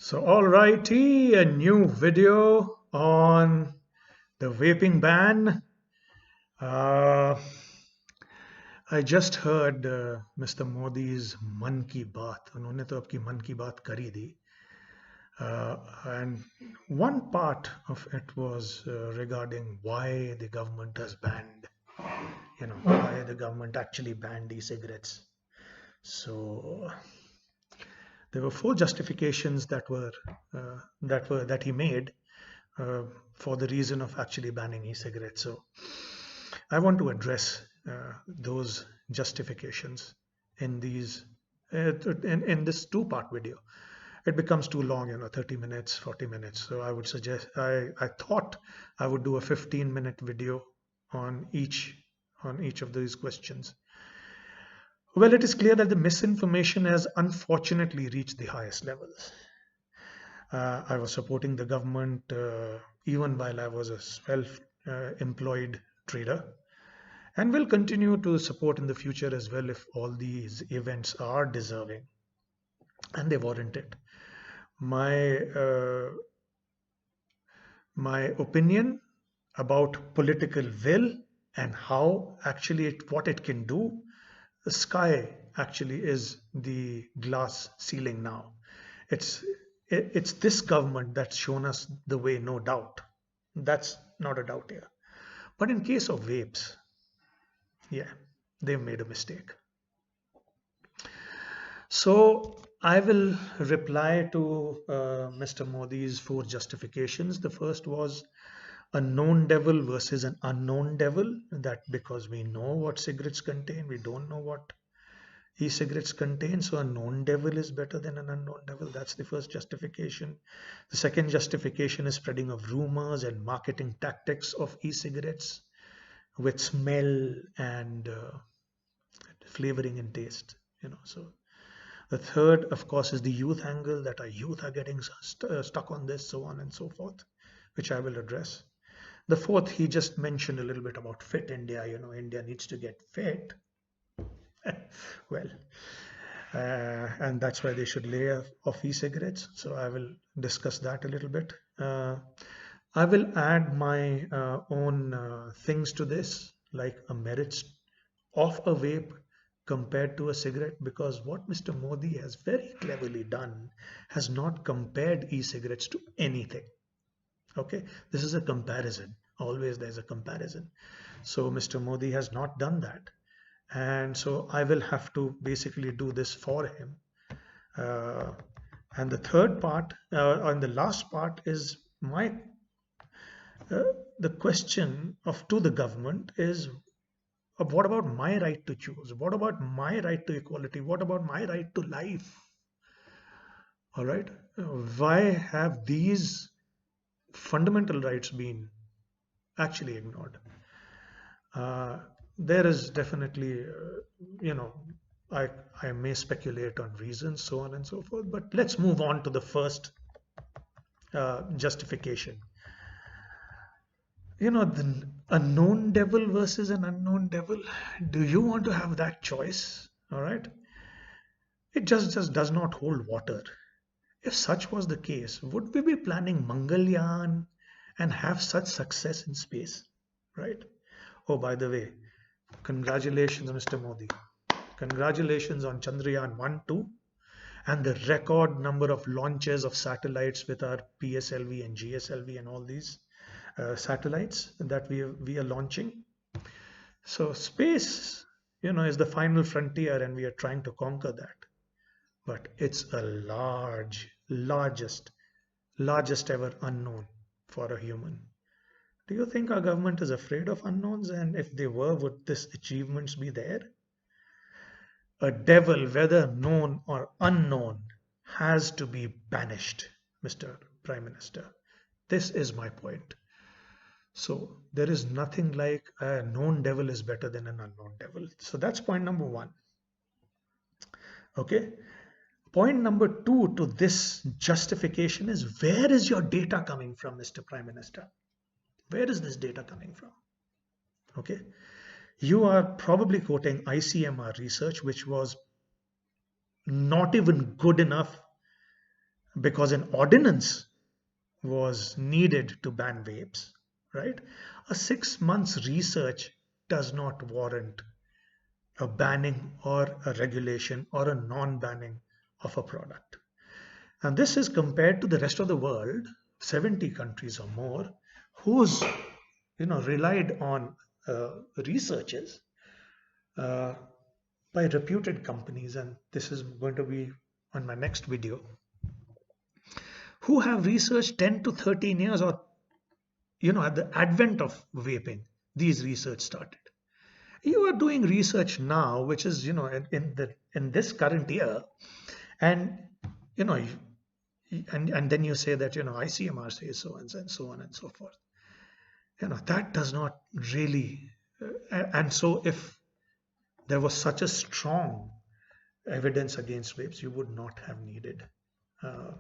So, alrighty, a new video on the vaping ban. Uh, I just heard Mr. Modi's Man Ki Baat. उन्होंने तो आपकी मन की बात करी दी. And one part of it was regarding why the government has banned, why the government actually banned e-cigarettes. So there were four justifications that he made uh, for the reason of actually banning e-cigarettes. So I want to address those justifications in these in this two-part video. It becomes too long, 30 minutes, 40 minutes. So I would suggest I thought I would do a 15-minute video on each of these questions. Well, it is clear that the misinformation has unfortunately reached the highest levels. I was supporting the government even while I was a self-employed trader, and will continue to support in the future as well if all these events are deserving and they warrant it. My opinion about political will and how actually what it can do, the sky actually is the glass ceiling now. It's this government that's shown us the way, no doubt. That's not a doubt here. But in case of vapes, yeah, they've made a mistake. So I will reply to Mr. Modi's four justifications. The first was a known devil versus an unknown devil. That because we know what cigarettes contain, we don't know what e-cigarettes contain. So a known devil is better than an unknown devil. That's the first justification. The second justification is spreading of rumors and marketing tactics of e-cigarettes with smell and flavoring and taste. So the third, of course, is the youth angle, that our youth are getting stuck on this, so on and so forth, which I will address. The fourth, he just mentioned a little bit about fit India. India needs to get fit. Well, and that's why they should lay off e-cigarettes. So I will discuss that a little bit. I will add my own things to this, like a merits of a vape compared to a cigarette, because what Mr. Modi has very cleverly done has not compared e-cigarettes to anything. Okay, this is a comparison. Always there's a comparison. So Mr. Modi has not done that. And so I will have to basically do this for him. And the third part, and the last part is the question to the government is, what about my right to choose? What about my right to equality? What about my right to life? All right. Why have these fundamental rights been actually ignored? There is definitely, I may speculate on reasons, so on and so forth, but let's move on to the first justification. A known devil versus an unknown devil. Do you want to have that choice? All right. It just does not hold water. If such was the case, would we be planning Mangalyaan and have such success in space? Right? Oh, by the way, congratulations, Mr. Modi. Congratulations on Chandrayaan 1, 2, and the record number of launches of satellites with our PSLV and GSLV and all these satellites that we are launching. So space, is the final frontier, and we are trying to conquer that. But it's a largest ever unknown for a human. Do you think our government is afraid of unknowns? And if they were, would these achievements be there? A devil, whether known or unknown, has to be banished, Mr. Prime Minister. This is my point. So there is nothing like a known devil is better than an unknown devil. So that's point number one. Okay. Point number two to this justification is, where is your data coming from, Mr. Prime Minister? Where is this data coming from? Okay. You are probably quoting ICMR research, which was not even good enough because an ordinance was needed to ban vapes, right? A 6 months research does not warrant a banning or a regulation or a non-banning of a product. And this is compared to the rest of the world, 70 countries or more, who's relied on researches uh, by reputed companies, and this is going to be on my next video, who have researched 10 to 13 years, or at the advent of vaping, these research started. You are doing research now, which is in this current year, and you know and then you say that ICMR says so, and so on and so forth. That does not really and so if there was such a strong evidence against vapes, you would not have needed uh,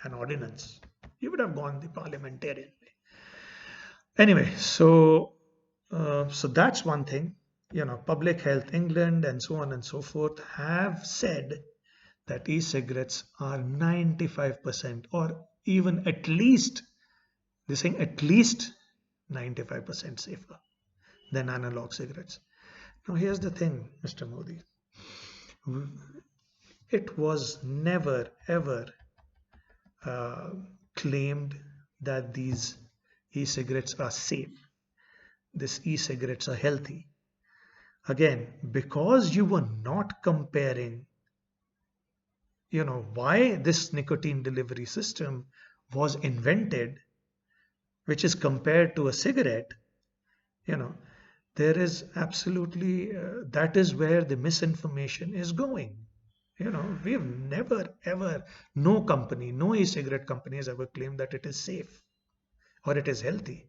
an ordinance. You would have gone the parliamentarian way. Anyway, so that's one thing. Public Health England and so on and so forth have said that e-cigarettes are 95%, or even at least, they're saying at least 95% safer than analog cigarettes. Now here's the thing, Mr. Modi. It was never ever uh, claimed that these e-cigarettes are safe. These e-cigarettes are healthy. Again, because you were not comparing, why this nicotine delivery system was invented, which is compared to a cigarette, you know, there is absolutely, that is where the misinformation is going. We have never ever, no company, no e-cigarette company has ever claimed that it is safe or it is healthy.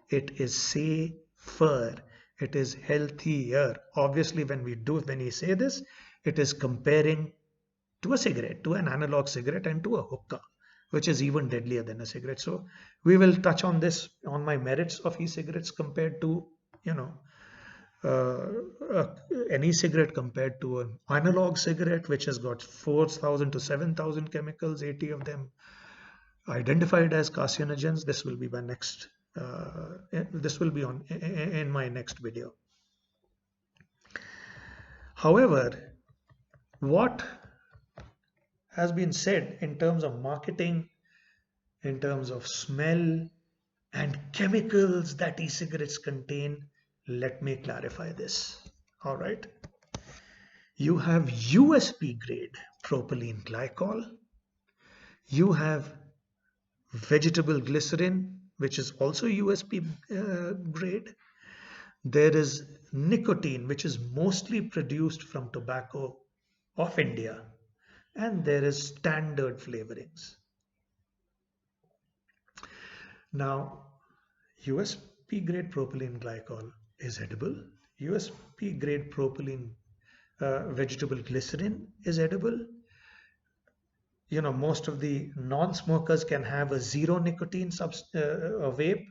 It is safer. It is healthier. Obviously, when we say this, it is comparing to a cigarette, to an analog cigarette, and to a hookah, which is even deadlier than a cigarette. So we will touch on this, on my merits of e-cigarettes compared to, uh, an e-cigarette compared to an analog cigarette, which has got 4,000 to 7,000 chemicals, 80 of them identified as carcinogens. This will be my next. This will be in my next video. However, what has been said in terms of marketing, in terms of smell and chemicals that e-cigarettes contain, let me clarify this. All right. You have USP grade propylene glycol. You have vegetable glycerin, which is also USP grade. There is nicotine, which is mostly produced from tobacco of India, and there is standard flavorings. Now, USP grade propylene glycol is edible. USP grade propylene vegetable glycerin is edible. Most of the non-smokers can have a zero nicotine vape.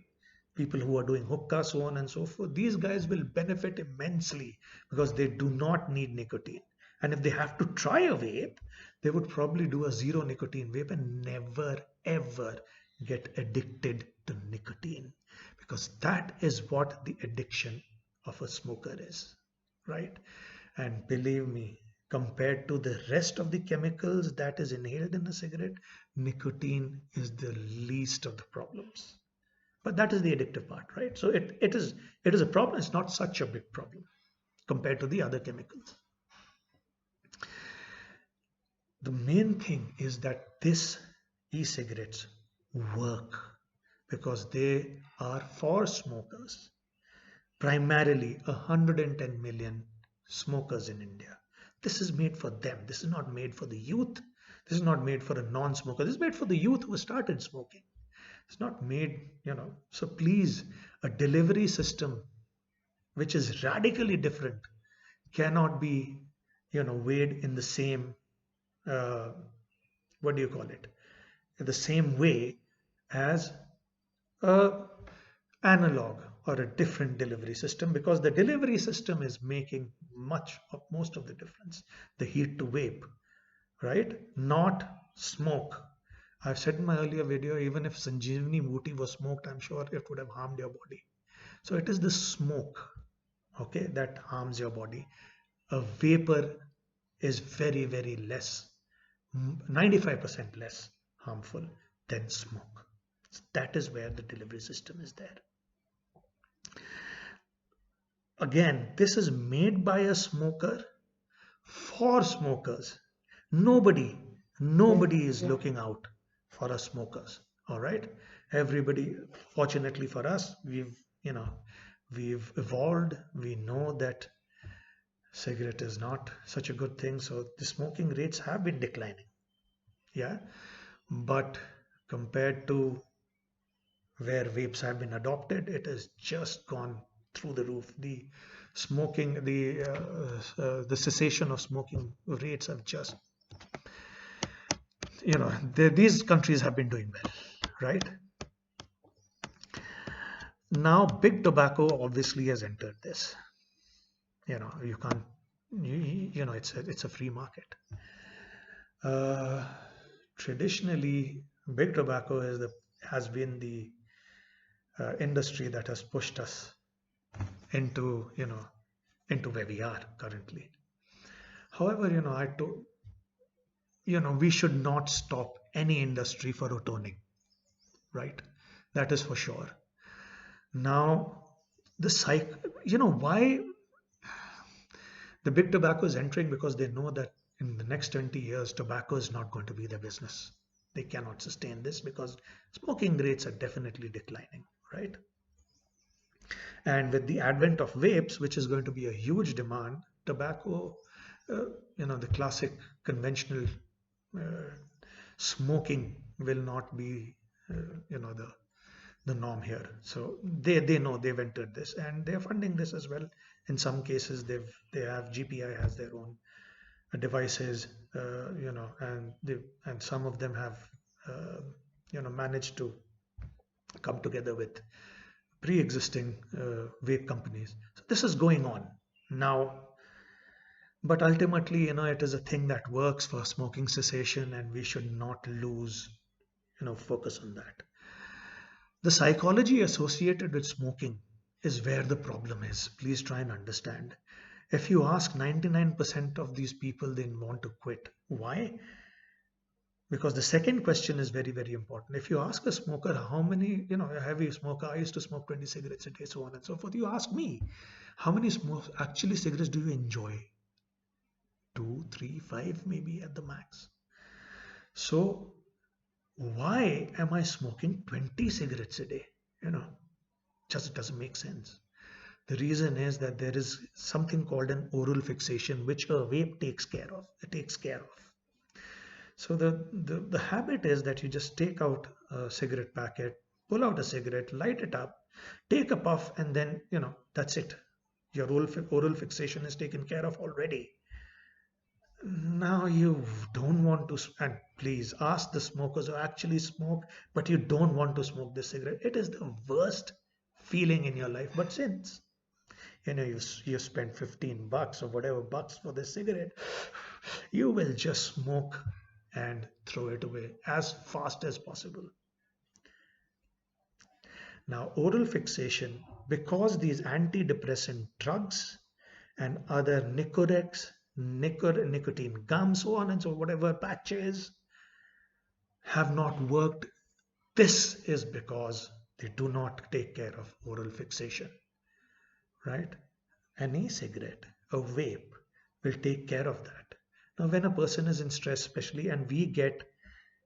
People who are doing hookah, so on and so forth, these guys will benefit immensely because they do not need nicotine. And if they have to try a vape, they would probably do a zero nicotine vape and never ever get addicted to nicotine, because that is what the addiction of a smoker is, right? And believe me, compared to the rest of the chemicals that is inhaled in a cigarette, nicotine is the least of the problems. But that is the addictive part, right? So it is a problem. It's not such a big problem compared to the other chemicals. The main thing is that this e-cigarettes work because they are for smokers. Primarily 110 million smokers in India. This is made for them. This is not made for the youth. This is not made for a non-smoker. This is made for the youth who started smoking. It's not made, so please, a delivery system which is radically different cannot be, weighed in the same, what do you call it? The same way as a analog or a different delivery system, because the delivery system is making most of the difference. The heat to vape, right? Not smoke. I've said in my earlier video, even if Sanjeevani Booty was smoked, I'm sure it would have harmed your body. So it is the smoke, okay, that harms your body. A vapor is very, very less, 95% less harmful than smoke. That is where the delivery system is there. Again, this is made by a smoker for smokers. Nobody is looking out for us smokers. All right. Everybody, fortunately for us, we've evolved. We know that cigarette is not such a good thing. So the smoking rates have been declining. Yeah. But compared to where vapes have been adopted, it has just gone through the roof. The smoking, the cessation of smoking rates have just, these countries have been doing well, right? Now, big tobacco obviously has entered this. You can't, it's a free market. Uh, Traditionally, big tobacco has been the industry that has pushed us into into where we are currently. However, we should not stop any industry for atoning, right? That is for sure. Now, why the big tobacco is entering? Because they know that in the next 20 years, tobacco is not going to be their business. They cannot sustain this because smoking rates are definitely declining, right? And with the advent of vapes, which is going to be a huge demand, tobacco, the classic conventional uh, smoking will not be, the norm here. So they know they've entered this and they're funding this as well. In some cases, they have GPI has their own devices, and some of them have, managed to come together with pre-existing vape companies. So this is going on now, but ultimately, it is a thing that works for smoking cessation, and we should not lose, focus on that. The psychology associated with smoking is where the problem is. Please try and understand. If you ask 99% of these people, they want to quit. Why? Because the second question is very, very important. If you ask a smoker, how many, a heavy smoker, I used to smoke 20 cigarettes a day, so on and so forth. You ask me, how many actually cigarettes do you enjoy? 2, 3, 5, maybe at the max. So why am I smoking 20 cigarettes a day? Just doesn't make sense. The reason is that there is something called an oral fixation, which a vape takes care of. It takes care of. So the habit is that you just take out a cigarette packet, pull out a cigarette, light it up, take a puff, and then that's it. Your oral fixation is taken care of already. Now you don't want to, and please ask the smokers who actually smoke, but you don't want to smoke this cigarette. It is the worst feeling in your life. But since you spend 15 bucks or whatever bucks for this cigarette, you will just smoke and throw it away as fast as possible. Now, oral fixation, because these antidepressant drugs and other nicotine gum, so on and so whatever patches have not worked, this is because they do not take care of oral fixation, right? An e-cigarette, a vape, will take care of that. Now, when a person is in stress, especially, and we get,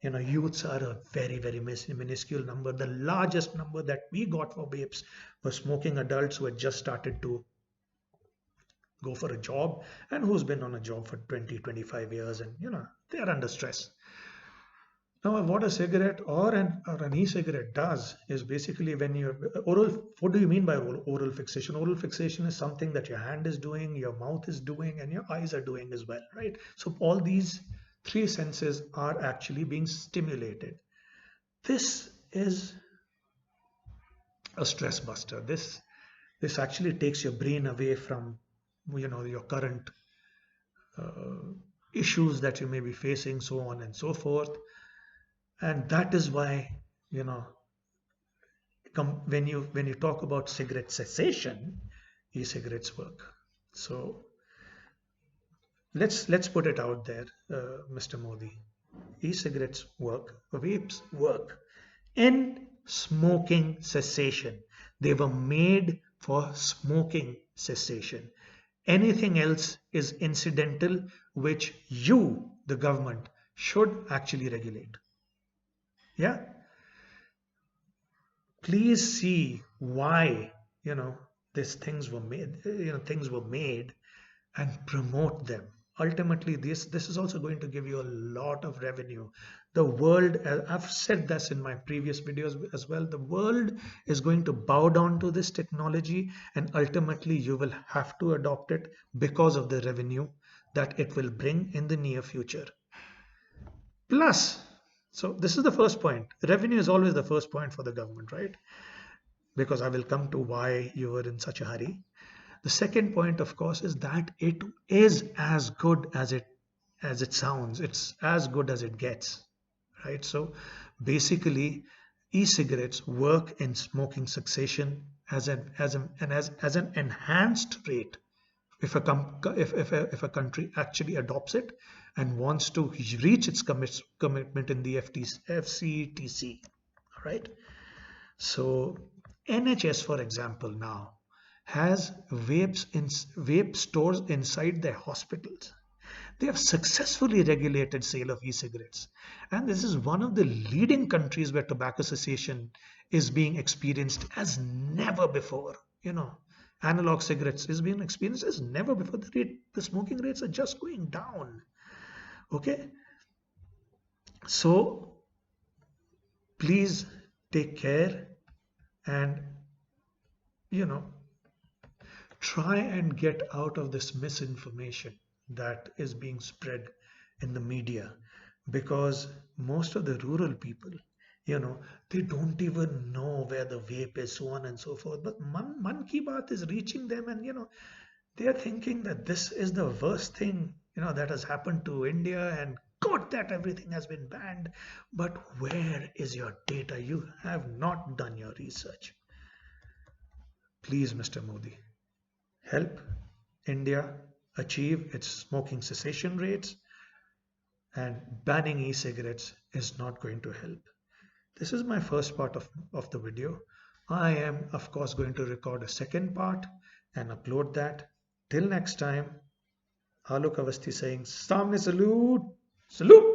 youths are a very, very minuscule number. The largest number that we got for vapes were smoking adults who had just started to go for a job and who's been on a job for 20, 25 years, and they are under stress. Now, what a cigarette or an e-cigarette does is basically when you oral. What do you mean by oral fixation? Oral fixation is something that your hand is doing, your mouth is doing, and your eyes are doing as well, right? So all these three senses are actually being stimulated. This is a stress buster. This actually takes your brain away from your current issues that you may be facing, so on and so forth. And that is why, you know, when you talk about cigarette cessation, e-cigarettes work. So let's put it out there, Mr. Modi. E-cigarettes work, vapes work in smoking cessation. They were made for smoking cessation. Anything else is incidental, which you, the government, should actually regulate. Yeah, please see why, you know, these things were made, things were made, and promote them. Ultimately, this is also going to give you a lot of revenue. The world, I've said this in my previous videos as well, the world is going to bow down to this technology, and ultimately you will have to adopt it because of the revenue that it will bring in the near future. Plus, so this is the first point. Revenue is always the first point for the government, right? Because I will come to why you were in such a hurry. The second point, of course, is that it is as good as it sounds. It's as good as it gets, right? So basically, e-cigarettes work in smoking cessation as an enhanced rate. If a country actually adopts it and wants to reach its commitment in the FCTC, right? So NHS, for example, now has vape stores inside their hospitals. They have successfully regulated sale of e-cigarettes, and this is one of the leading countries where tobacco cessation is being experienced as never before. You know, analog cigarettes is being experienced as never before. The smoking rates are just going down. Okay, so please take care and, you know, try and get out of this misinformation that is being spread in the media, because most of the rural people, you know, they don't even know where the vape is, so on and so forth. But Man Ki Baat is reaching them, and, you know, they are thinking that this is the worst thing, you know, that has happened to India, and God, that everything has been banned. But where is your data? You have not done your research. Please, Mr. Modi, help India achieve its smoking cessation rates, and banning e-cigarettes is not going to help. This is my first part of the video. I am, of course, going to record a second part and upload that. Till next time, Alok Avasti saying, Samne salute! Salute!